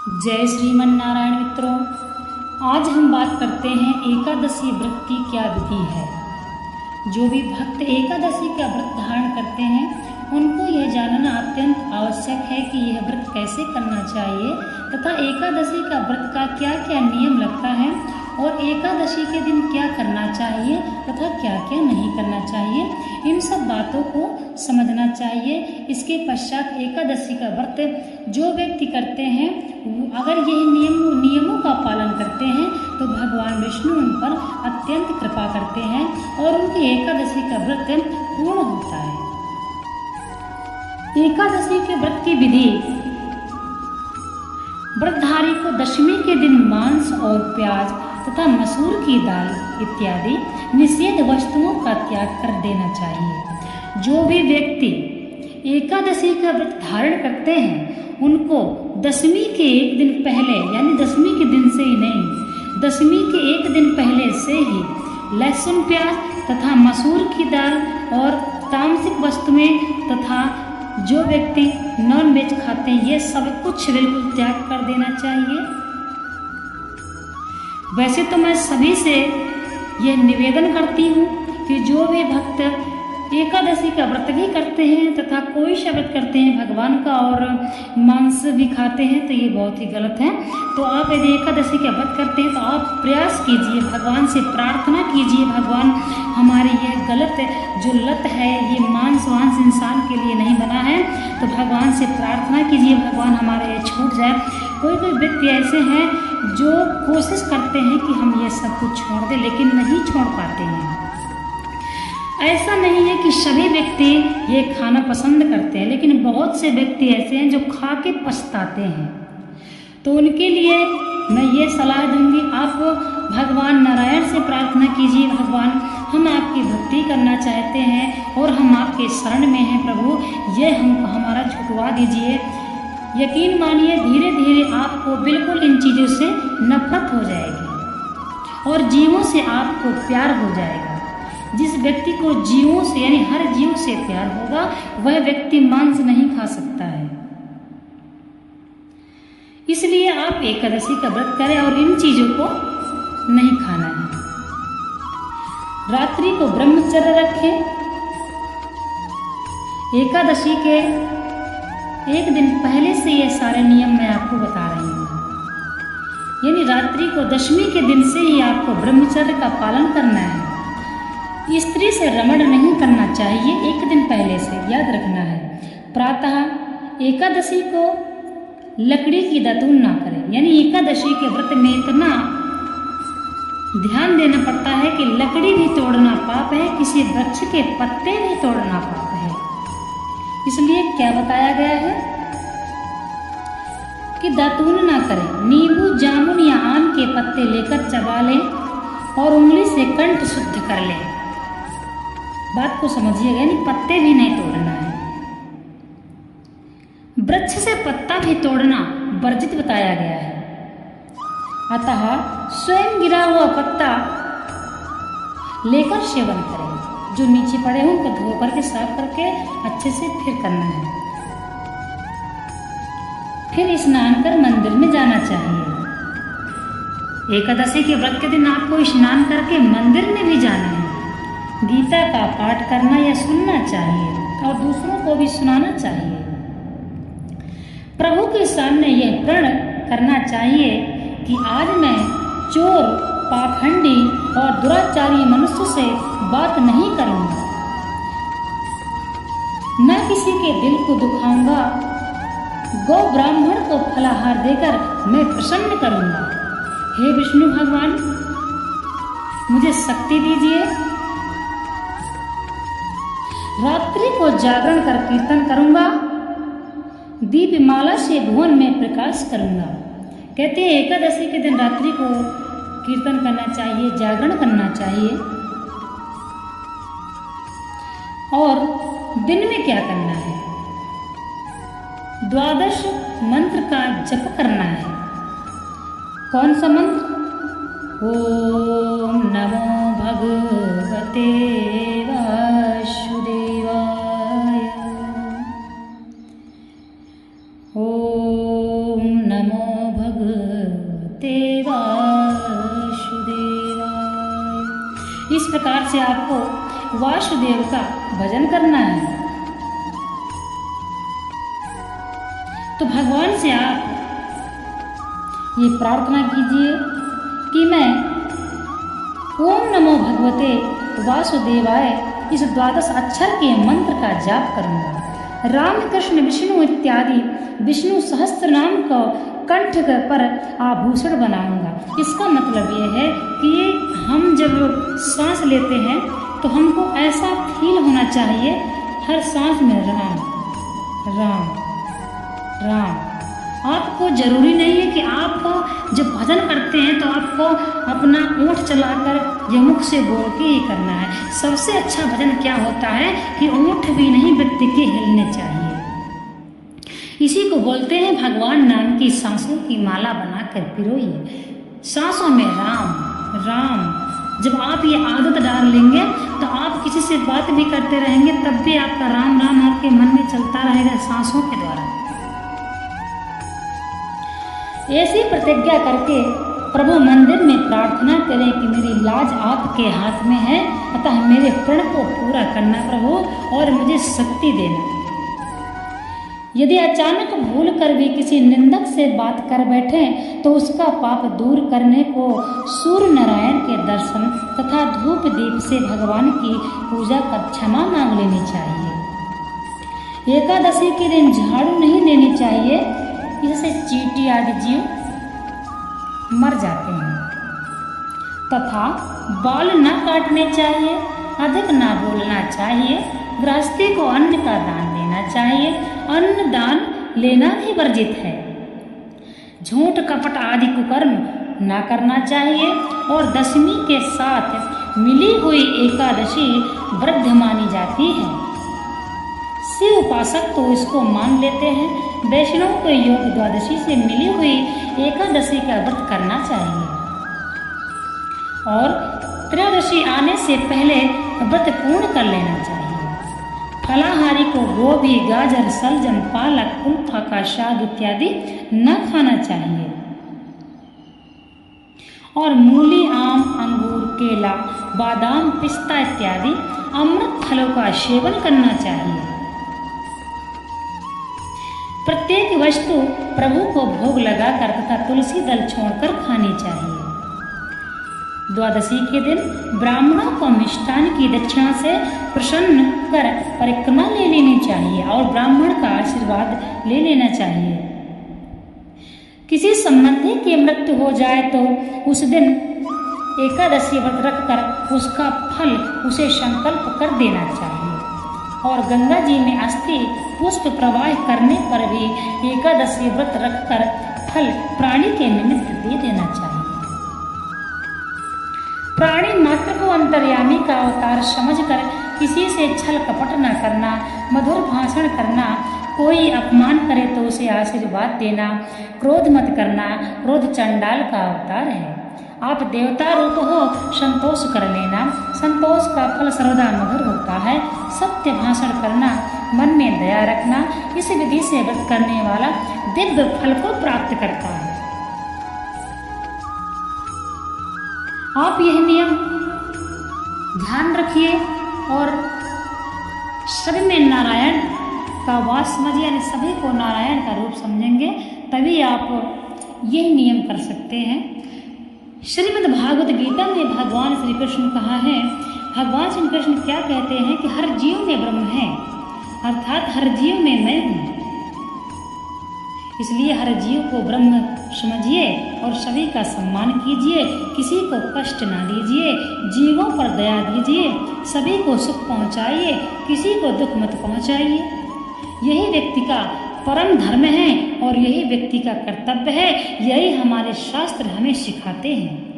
जय श्रीमन नारायण मित्रों, आज हम बात करते हैं एकादशी व्रत की क्या विधि है। जो भी भक्त एकादशी का व्रत धारण करते हैं उनको यह जानना अत्यंत आवश्यक है कि यह व्रत कैसे करना चाहिए तथा एकादशी का व्रत का क्या क्या नियम लगता है और एकादशी के दिन क्या करना चाहिए तथा क्या क्या नहीं करना चाहिए, इन सब बातों को समझना चाहिए। इसके पश्चात एकादशी का व्रत जो व्यक्ति करते हैं अगर यह नियमों का पालन करते हैं तो भगवान विष्णु उन पर अत्यंत कृपा करते हैं और उनकी एकादशी का व्रत पूर्ण होता है। एकादशी के व्रत की विधि: व्रतधारी को दशमी के दिन मांस और प्याज तथा मसूर की दाल इत्यादि निषेध वस्तुओं का त्याग कर देना चाहिए। जो भी व्यक्ति एकादशी का व्रत धारण करते हैं उनको दशमी के एक दिन पहले, यानी दशमी के दिन से ही नहीं, दशमी के एक दिन पहले से ही लहसुन प्याज तथा मसूर की दाल और तामसिक वस्तुएं तथा जो व्यक्ति नॉन वेज खाते हैं ये सब कुछ बिल्कुल त्याग कर देना चाहिए। वैसे तो मैं सभी से यह निवेदन करती हूँ कि जो भी भक्त एकादशी का व्रत भी करते हैं तथा कोई सा व्रत करते हैं भगवान का और मांस भी खाते हैं तो ये बहुत ही गलत है। तो आप यदि एकादशी का व्रत करते हैं तो आप प्रयास कीजिए, भगवान से प्रार्थना कीजिए, भगवान हमारी यह गलत जो लत है, ये मांस वांस इंसान के लिए नहीं बना है, तो भगवान से प्रार्थना कीजिए भगवान हमारा ये छूट जाए। कोई कोई व्यक्ति ऐसे हैं जो कोशिश करते हैं कि हम ये सब कुछ छोड़ दें लेकिन नहीं छोड़ पाते हैं। ऐसा नहीं है कि सभी व्यक्ति ये खाना पसंद करते हैं, लेकिन बहुत से व्यक्ति ऐसे हैं जो खा के पछताते हैं। तो उनके लिए मैं ये सलाह दूंगी, आप भगवान नारायण से प्रार्थना कीजिए, भगवान हम आपकी भक्ति करना चाहते हैं और हम आपके शरण में हैं प्रभु, ये हमारा छुटवा दीजिए। यकीन मानिए धीरे धीरे आपको बिल्कुल इन चीज़ों से नफरत हो जाएगी और जीवों से आपको प्यार हो जाएगा। जिस व्यक्ति को जीवों से यानी हर जीव से प्यार होगा वह व्यक्ति मांस नहीं खा सकता है। इसलिए आप एकादशी का व्रत करें और इन चीजों को नहीं खाना है। रात्रि को ब्रह्मचर्य रखें। एकादशी के एक दिन पहले से ये सारे नियम मैं आपको बता रही हूँ। यानी रात्रि को दशमी के दिन से ही आपको ब्रह्मचर्य का पालन करना है। स्त्री से रमण नहीं करना चाहिए, एक दिन पहले से याद रखना है। प्रातः एकादशी को लकड़ी की दातून ना करें, यानी एकादशी के व्रत में इतना ध्यान देना पड़ता है कि लकड़ी भी तोड़ना पाप है, किसी वृक्ष के पत्ते भी तोड़ना पाप है। इसलिए क्या बताया गया है कि दातून ना करें। नींबू, जामुन या आम के पत्ते लेकर चबा लें और उंगली से कंठ शुद्ध कर लें। बात को समझिएगा, यानी पत्ते भी नहीं तोड़ना है। वृक्ष से पत्ता भी तोड़ना वर्जित बताया गया है। अतः स्वयं गिरा हुआ पत्ता लेकर सेवन करें। जो नीचे पड़े हों उनको धो करके साफ करके अच्छे से फिर करना है। फिर स्नान कर मंदिर में जाना चाहिए। एकादशी के व्रत के दिन आपको स्नान करके मंदिर में भी जाना है। गीता का पाठ करना या सुनना चाहिए और दूसरों को भी सुनाना चाहिए। प्रभु के सामने यह प्रण करना चाहिए कि आज मैं चोर, पाखंडी और दुराचारी मनुष्य से बात नहीं करूंगा, न किसी के दिल को दुखाऊंगा, गौ ब्राह्मण को फलाहार देकर मैं प्रसन्न करूंगा। हे विष्णु भगवान, मुझे शक्ति दीजिए। रात्रि को जागरण कर कीर्तन करूंगा, दीपमाला से भुवन में प्रकाश करूंगा। कहते हैं एकादशी के दिन रात्रि को कीर्तन करना चाहिए, जागरण करना चाहिए। और दिन में क्या करना है? द्वादश मंत्र का जप करना है। कौन सा मंत्र? ओम नमो भगवते वासुदेवाय, ओम नमो आज से आपको वासुदेव का भजन करना है। तो भगवान से आप ये प्रार्थना कीजिए कि मैं ओम नमो भगवते वासुदेवाय इस 12 अक्षर के मंत्र का जाप करूंगा। राम कृष्ण विष्णु इत्यादि विष्णु सहस्त्र नाम को कंठ पर आभूषण बनाऊंगा। इसका मतलब ये है कि हम जब सांस लेते हैं तो हमको ऐसा फील होना चाहिए हर सांस में राम राम राम। आपको जरूरी नहीं है कि आप जब भजन करते हैं तो आपको अपना ओंठ चलाकर या मुख से बोल के ही करना है। सबसे अच्छा भजन क्या होता है कि ओंठ भी नहीं व्यक्ति के हिलने चाहिए। इसी को बोलते हैं भगवान नाम की सांसों की माला बनाकर पिरोइए। सांसों में राम राम। जब आप ये आदत डाल लेंगे तो आप किसी से बात भी करते रहेंगे तब भी आपका राम राम आपके मन में चलता रहेगा सांसों के द्वारा। ऐसी प्रतिज्ञा करके प्रभु मंदिर में प्रार्थना करें कि मेरी लाज आपके हाथ में है, अतः मेरे प्रण को पूरा करना प्रभु और मुझे शक्ति देना। यदि अचानक भूल कर भी किसी निंदक से बात कर बैठे तो उसका पाप दूर करने को सूर्य नारायण के दर्शन तथा धूप दीप से भगवान की पूजा कर क्षमा मांग लेनी चाहिए। एकादशी के दिन झाड़ू नहीं देनी चाहिए, इससे चींटी आदि जीव मर जाते हैं। तथा बाल न काटने चाहिए, अधिक ना बोलना चाहिए। गृहस्थी को अन्न का दान देना चाहिए, अन्न दान लेना भी वर्जित है। झूठ कपट आदि कुकर्म न करना चाहिए और दशमी के साथ मिली हुई एकादशी वृद्ध मानी जाती है। शिव उपासक तो इसको मान लेते हैं, वैष्णव को योग द्वादशी से मिली हुई एकादशी का व्रत करना चाहिए और त्रयोदशी आने से पहले व्रत पूर्ण कर लेना चाहिए। फलाहारी को गोभी गाजर सलजम पालक कुल्फा का शाक इत्यादि न खाना चाहिए और मूली आम अंगूर केला बादाम पिस्ता इत्यादि अमृत फलों का सेवन करना चाहिए। प्रत्येक वस्तु प्रभु को भोग लगाकर तथा तुलसी दल छोड़कर खानी चाहिए। द्वादशी के दिन ब्राह्मणों को मिष्टान की दक्षिणा से प्रसन्न कर परिक्रमा ले लेनी चाहिए और ब्राह्मण का आशीर्वाद ले लेना चाहिए। किसी संबंधी की मृत्यु हो जाए तो उस दिन एकादशी व्रत रखकर उसका फल उसे संकल्प कर देना चाहिए और गंगा जी में अस्थि पुष्प प्रवाह करने पर भी एकादशी व्रत रखकर फल प्राणी के निमित्त दे देना चाहिए। प्राणी मात्र को अंतर्यामी का अवतार समझकर किसी से छल कपट न करना, मधुर भाषण करना, कोई अपमान करे तो उसे आशीर्वाद देना, क्रोध मत करना। क्रोध चंडाल का अवतार है। आप देवता रूप हो, संतोष कर लेना। संतोष का फल सर्वदा मधुर होता है। सत्य भाषण करना, मन में दया रखना, इस विधि से व्रत करने वाला दिव्य फल को प्राप्त करता है। आप यह नियम ध्यान रखिए और सभी में नारायण का वास समझिए, यानी सभी को नारायण का रूप समझेंगे तभी आप यह नियम कर सकते हैं। श्रीमद् भागवत गीता में भगवान श्री कृष्ण कहा है, भगवान श्री कृष्ण क्या कहते हैं कि हर जीव में ब्रह्म है, अर्थात हर जीव में मैं हूँ। इसलिए हर जीव को ब्रह्म समझिए और सभी का सम्मान कीजिए, किसी को कष्ट ना दीजिए, जीवों पर दया दीजिए, सभी को सुख पहुँचाइए, किसी को दुख मत पहुँचाइए। यही व्यक्ति का परम धर्म है और यही व्यक्ति का कर्तव्य है। यही हमारे शास्त्र हमें सिखाते हैं।